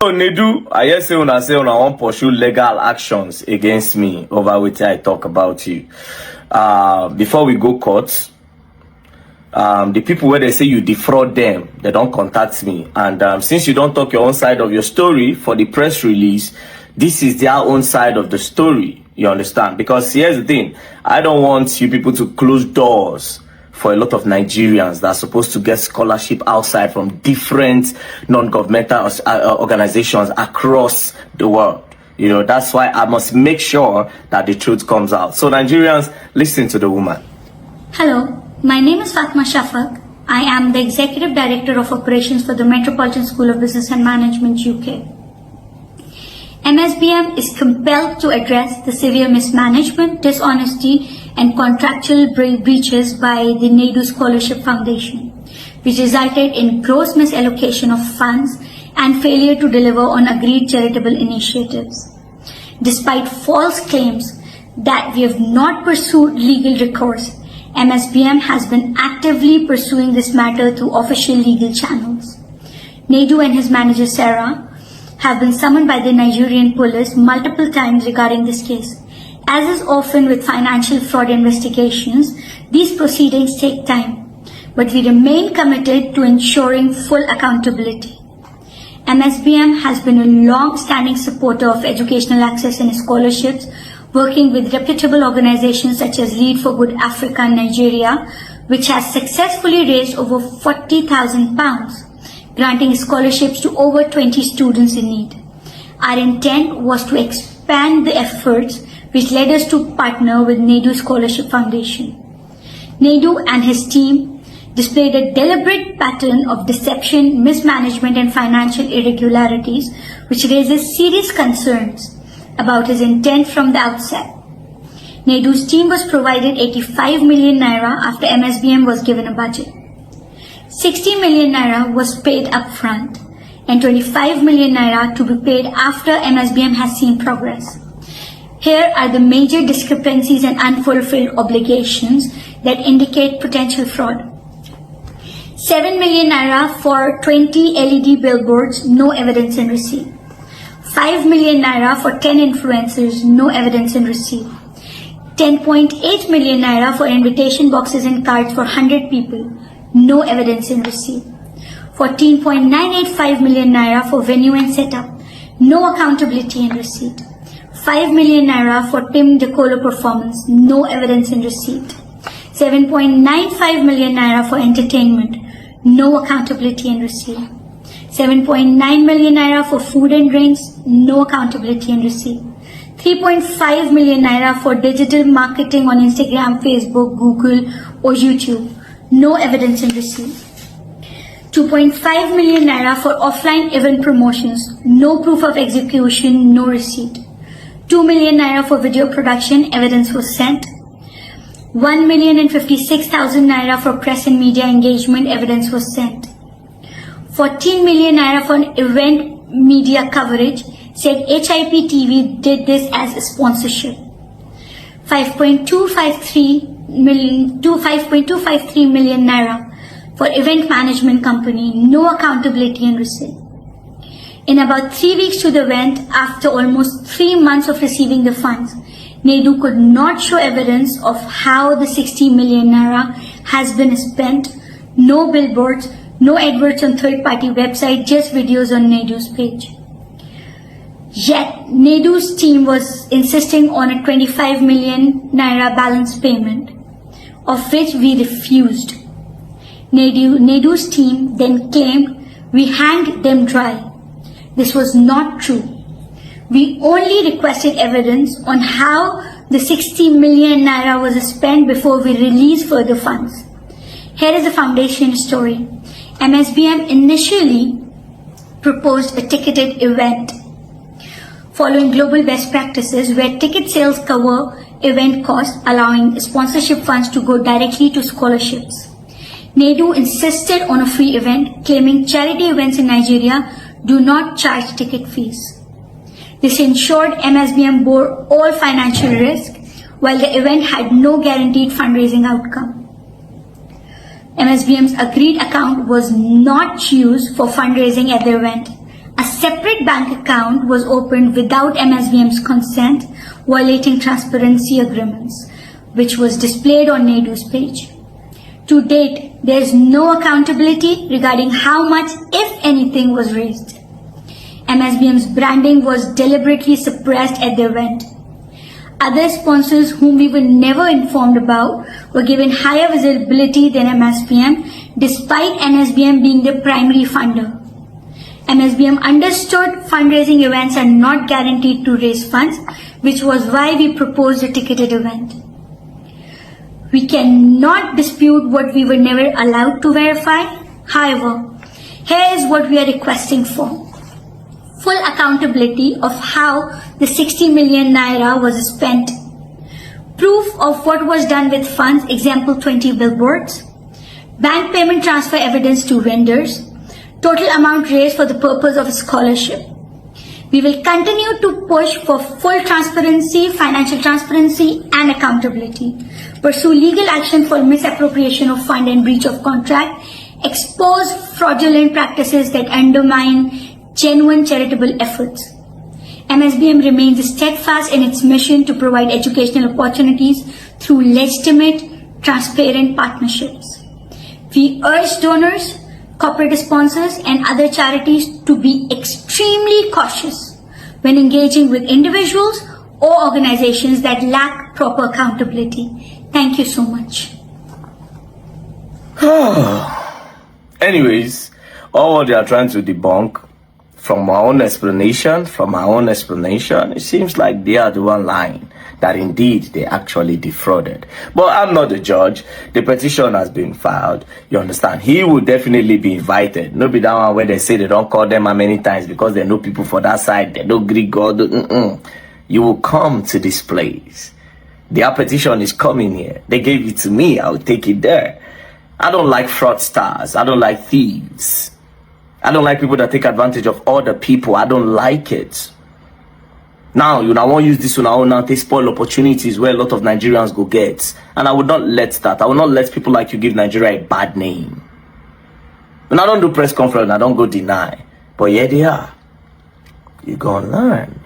So Nedu, I hear say una want pursue legal actions against me over which I talk about you. Before we go court, the people where they say you defraud them, they don't contact me. And since you don't talk your own side of your story for the press release, this is their own side of the story. You understand? Because here's the thing, I don't want you people to close doors for a lot of Nigerians that are supposed to get scholarship outside from different non-governmental organizations across the world. You know, that's why I must make sure that the truth comes out. So Nigerians, listen to the woman. Hello, my name is Fatma Shafak. I am the Executive Director of Operations for the Metropolitan School of Business and Management, UK. MSBM is compelled to address the severe mismanagement, dishonesty, and contractual breaches by the Nedu Scholarship Foundation, which resulted in gross misallocation of funds and failure to deliver on agreed charitable initiatives. Despite false claims that we have not pursued legal recourse, MSBM has been actively pursuing this matter through official legal channels. Nedu and his manager Sarah have been summoned by the Nigerian police multiple times regarding this case. As is often with financial fraud investigations, these proceedings take time, but we remain committed to ensuring full accountability. MSBM has been a long-standing supporter of educational access and scholarships, working with reputable organizations such as Lead for Good Africa in Nigeria, which has successfully raised over £40,000, granting scholarships to over 20 students in need. Our intent was to expand the efforts, which led us to partner with Nedu Scholarship Foundation. Nedu and his team displayed a deliberate pattern of deception, mismanagement, and financial irregularities, which raises serious concerns about his intent from the outset. Nedu's team was provided 85 million naira after MSBM was given a budget. 60 million naira was paid upfront, and 25 million naira to be paid after MSBM has seen progress. Here are the major discrepancies and unfulfilled obligations that indicate potential fraud. 7 million naira for 20 LED billboards, no evidence in receipt. 5 million naira for 10 influencers, no evidence in receipt. 10.8 million naira for invitation boxes and cards for 100 people, no evidence in receipt. 14.985 million naira for venue and setup, no accountability in receipt. 5 million naira for Tim Decolo performance, no evidence in receipt. 7.95 million naira for entertainment, no accountability in receipt. 7.9 million naira for food and drinks, no accountability in receipt. 3.5 million naira for digital marketing on Instagram, Facebook, Google, or YouTube, no evidence in receipt. 2.5 million naira for offline event promotions, no proof of execution, no receipt. 2 million naira for video production, evidence was sent. 1,056,000 naira for press and media engagement, evidence was sent. 14 million naira for event media coverage, said HIP TV did this as a sponsorship. 5.253 million naira for event management company, no accountability and receipt. In about 3 weeks to the event, after almost 3 months of receiving the funds, Nedu could not show evidence of how the 60 million naira has been spent. No billboards, no adverts on third-party website, just videos on Nedu's page. Yet, Nedu's team was insisting on a 25 million naira balance payment, of which we refused. Nedu's team then claimed we hanged them dry. This was not true. We only requested evidence on how the 60 million naira was spent before we released further funds. Here is the foundation story. MSBM initially proposed a ticketed event, following global best practices where ticket sales cover event costs, allowing sponsorship funds to go directly to scholarships. Nedu insisted on a free event, claiming charity events in Nigeria do not charge ticket fees. This ensured MSBM bore all financial risk, while the event had no guaranteed fundraising outcome. MSBM's agreed account was not used for fundraising at the event, A separate bank account was opened without MSBM's consent, violating transparency agreements, which was displayed on Nedu's page. To date, there is no accountability regarding how much, if anything, was raised. MSBM's branding was deliberately suppressed at the event. Other sponsors whom we were never informed about were given higher visibility than MSBM, despite MSBM being the primary funder. MSBM understood fundraising events are not guaranteed to raise funds, which was why we proposed a ticketed event. We cannot dispute what we were never allowed to verify. However, here is what we are requesting for. Full accountability of how the 60 million naira was spent. Proof of what was done with funds, example 20 billboards. Bank payment transfer evidence to vendors. Total amount raised for the purpose of a scholarship. We will continue to push for full transparency, financial transparency and accountability. Pursue legal action for misappropriation of fund and breach of contract. Expose fraudulent practices that undermine genuine charitable efforts. MSBM remains steadfast in its mission to provide educational opportunities through legitimate, transparent partnerships. We urge donors, corporate sponsors, and other charities to be extremely cautious when engaging with individuals or organizations that lack proper accountability. Thank you so much. Anyways, all what they are trying to debunk, from my own explanation, it seems like they are the one lying, that indeed they actually defrauded. But I'm not the judge. The petition has been filed. You understand? He will definitely be invited. No be that one where they say they don't call them many times because they know people for that side. They don't Greek God. You will come to this place. Their petition is coming here. They gave it to me. I'll take it there. I don't like fraudsters. I don't like thieves. I don't like people that take advantage of other people. I don't like it. Now, I won't use this one now to spoil opportunities where a lot of Nigerians go get. And I would not let that. I will not let people like you give Nigeria a bad name. When I don't do press conference, I don't go deny. But yeah, they are. You're gonna learn.